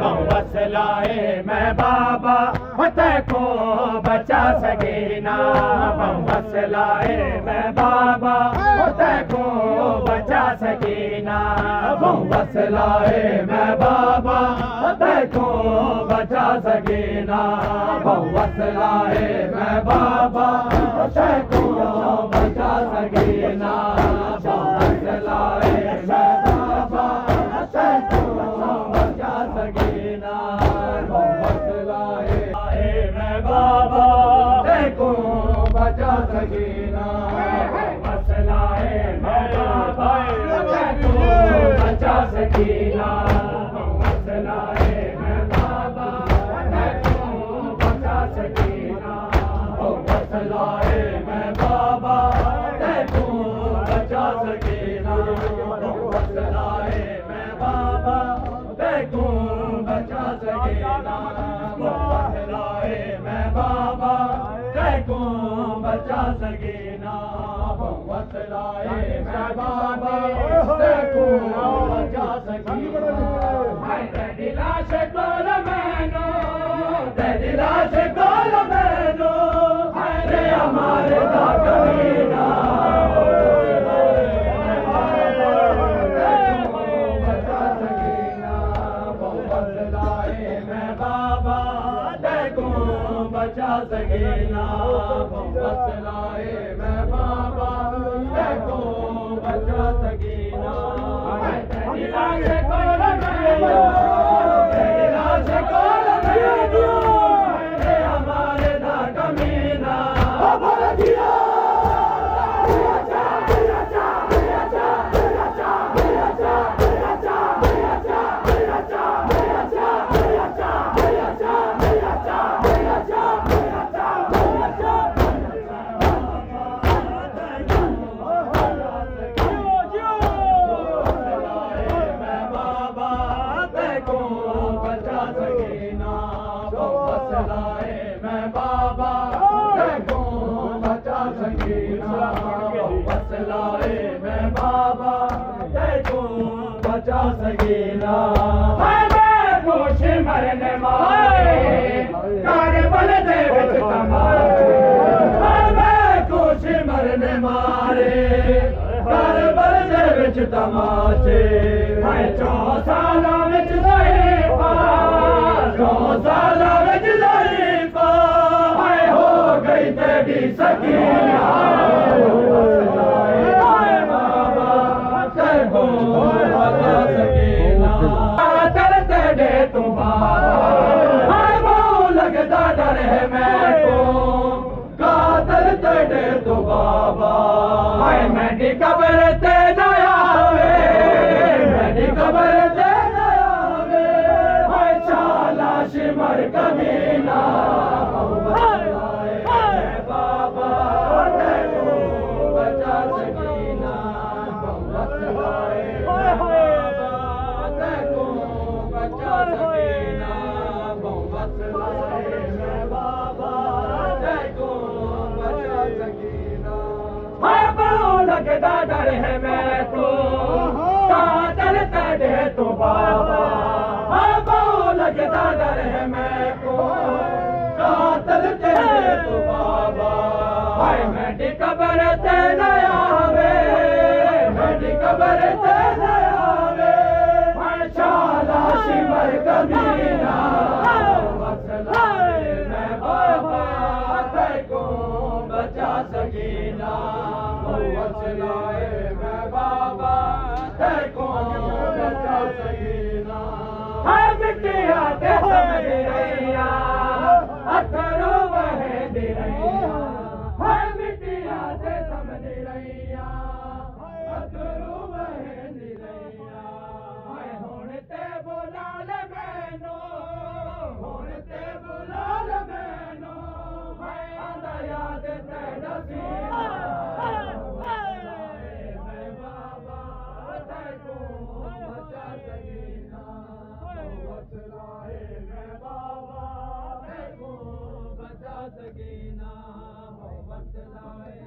वसलाए मैं बाबा को बचा सकीना, वसलाए मैं बाबा को बचा सकीना, वसलाए मैं बाबा को बचा सकीना, वसलाए मैं बाबा को बचा सकीना, वसलाए मैं बाबा को बचा सकीना, वसलाए मैं बाबा को बचा सकीना, वसलाए मैं बाबा को बचा सकीना, वसलाए मैं बाबा को बचा सकीना, वसलाए मैं बाबा को बचा सकीना, वसलाए मैं बाबा को बचा सकीना, वसलाए मैं बाबा को बचा सकीना, वसलाए मैं बाबा को बचा सकीना, दिला से कोल मैनो, दिला से कोल मैनो, रे हमारे दा कमीना, बचा सकीना, वसलाए मैं बाबा को बचा सकीना, वसलाए मैं बाबा को बचा सकीना, दिला से कोल मैनो, दिला से कोल मैनो, रे हमारे दा कमीना, वसलाए मैं बाबा को बचा सकीना, वसलाए मैं बाबा को बचा सकीना, कुछ मरने मारे कारबल दे विच तमाचे, कुछ मरने मारे कारबल दे विच तमाचे, 4 साला विच ज़ईफ़ा, 4 साला विच ज़ईफ़ा, हो गई तेरी सकीना, वसलाए बाबा को बचा सकीना, डर तेरे तू बाबा, लगदा डर है मैं को, कादर तेरे तू बाबा, मेरी कब्र ते न आवे, मेरी कब्र ते न आवे, चाला शिमर कमीना, वसलाए मैं बाबा को बचा सकीना, वसलाए मैं बाबा को बचा सकीना, वसलाए मैं बाबा को बचा सकीना, लगदा डर है मैं को, कादर तेरे तो बाबा, लगदा डर है मैं को, कादर तेरे तो बाबा, मेरी कब्र ते न आवे, मेरी कब्र ते न आवे, चाला शिमर कमीना, वसलाए मैं बाबा को बचा सकीना, वसलाए मैं बाबा को बचा सकीना, मिट्टिया ते समझ रैया, अथरू बहद रैया, मिट्टिया ते समझ रैया, अथरू बहद रैया, हुण ते बुला ले मैनू, हुण ते बुला ले मैनू, आंदा याद तेरा सीना, वसलाए मैं बाबा को बचा सकीना, वसलाए मैं बाबा को बचा सकीना, वसलाए